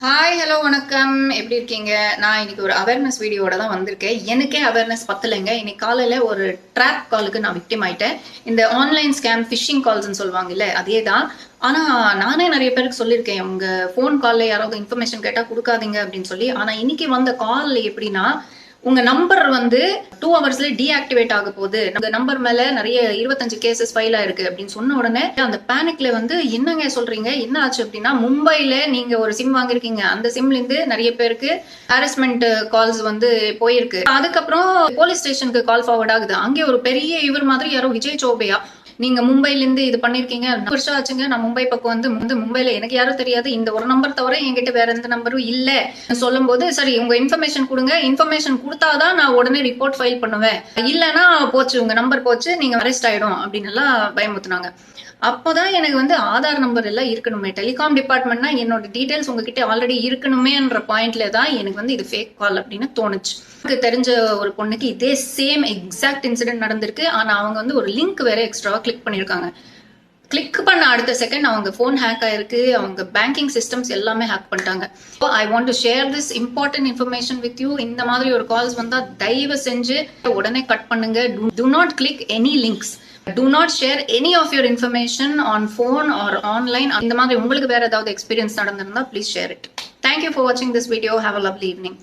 Hi hello வணக்கம். எப்படி இருக்கீங்க? நான் இன்னைக்கு ஒரு அவேர்னஸ் வீடியோட தான் வந்திருக்கேன். எனக்கே அவேர்னஸ் பத்தலைங்க. இன்னைக்கு காலையில ஒரு ட்ராப் காலுக்கு நான் விக்டிம் ஆயிட்டேன். இந்த ஆன்லைன் ஸ்கேம் ஃபிஷிங் கால்ஸ்ன்னு சொல்லுவாங்கல்ல, அதே தான். ஆனா நானே நிறைய பேருக்கு சொல்லியிருக்கேன், உங்க ஃபோன் கால்ல யாராவது இன்ஃபர்மேஷன் கேட்டா கொடுக்காதீங்க அப்படின்னு சொல்லி. ஆனா இன்னைக்கு வந்த கால் எப்படின்னா, உங்க நம்பர் வந்து 2 ஹவர்ஸ்ல டீஆக்டிவேட் ஆக போகுது, உங்க நம்பர் மேல நிறைய 25 கேசஸ் ஃபைல் ஆயிருக்கு அப்படின்னு சொன்ன உடனே அந்த பேனிக்ல வந்து என்னங்க சொல்றீங்க, என்ன ஆச்சு அப்படின்னா, மும்பைல நீங்க ஒரு சிம் வாங்கிருக்கீங்க, அந்த சிம்ல இருந்து நிறைய பேருக்கு ஹாரஸ்மெண்ட் கால்ஸ் வந்து போயிருக்கு. அதுக்கப்புறம் போலீஸ் ஸ்டேஷனுக்கு கால் ஃபார்வர்ட் ஆகுது. அங்கே ஒரு பெரிய இவர் மாதிரி யாரோ விஜய் சோபையா, நீங்க மும்பைல இருந்து இது பண்ணிருக்கீங்க, 4 வருஷம் ஆச்சுங்க நான் மும்பை பக்கம் வந்து மும்பைல எனக்கு யாரும் தெரியாது, இந்த ஒரு நம்பர் தவிர என்கிட்ட வேற எந்த நம்பரும் இல்ல சொல்லும் போது, சரி உங்க இன்ஃபர்மேஷன் கொடுங்க, இன்ஃபர்மேஷன் கொடுத்தாதான் நான் உடனே ரிப்போர்ட் ஃபைல் பண்ணுவேன், இல்லைன்னா போச்சு உங்க நம்பர் போச்சு, நீங்க அரெஸ்ட் ஆயிடும் அப்படின்னு எல்லாம் பயமுத்துனாங்க. அப்போதான் எனக்கு வந்து ஆதார் நம்பர் எல்லாம் இருக்கணுமே, டெலிகாம் டிபார்ட்மெண்ட்னா என்னோட டீடைல்ஸ் உங்ககிட்ட ஆல்ரெடி இருக்கணுமேன்ற பாயிண்ட்ல தான் எனக்கு வந்து இது ஃபேக் கால் அப்படின்னு தோணுச்சு. எனக்கு தெரிஞ்ச ஒரு பொண்ணுக்கு இதே சேம் எக்ஸாக்ட் இன்சிடென்ட் நடந்திருக்கு. ஆனா அவங்க வந்து ஒரு லிங்க் வேற எக்ஸ்ட்ராவா கிளிக் பண்ணிருக்காங்க. கிளிக் பண்ண அடுத்த செகண்ட் அவங்க ஃபோன் ஹேக் ஆயிருக்கு, அவங்க பேங்கிங் சிஸ்டம்ஸ் எல்லாமே ஹேக் பண்ணிட்டாங்க. I want to share this important information with you. இந்த மாதிரி ஒரு கால்ஸ் வந்தா தயவு செஞ்சு உடனே கட் பண்ணுங்க. Do not click any links. Do not share any of your information on phone or online. இந்த மாதிரி உங்களுக்கு வேற ஏதாவது எக்ஸ்பீரியன்ஸ் நடந்திருந்தா please share it. Thank you for watching this video. Have a lovely evening.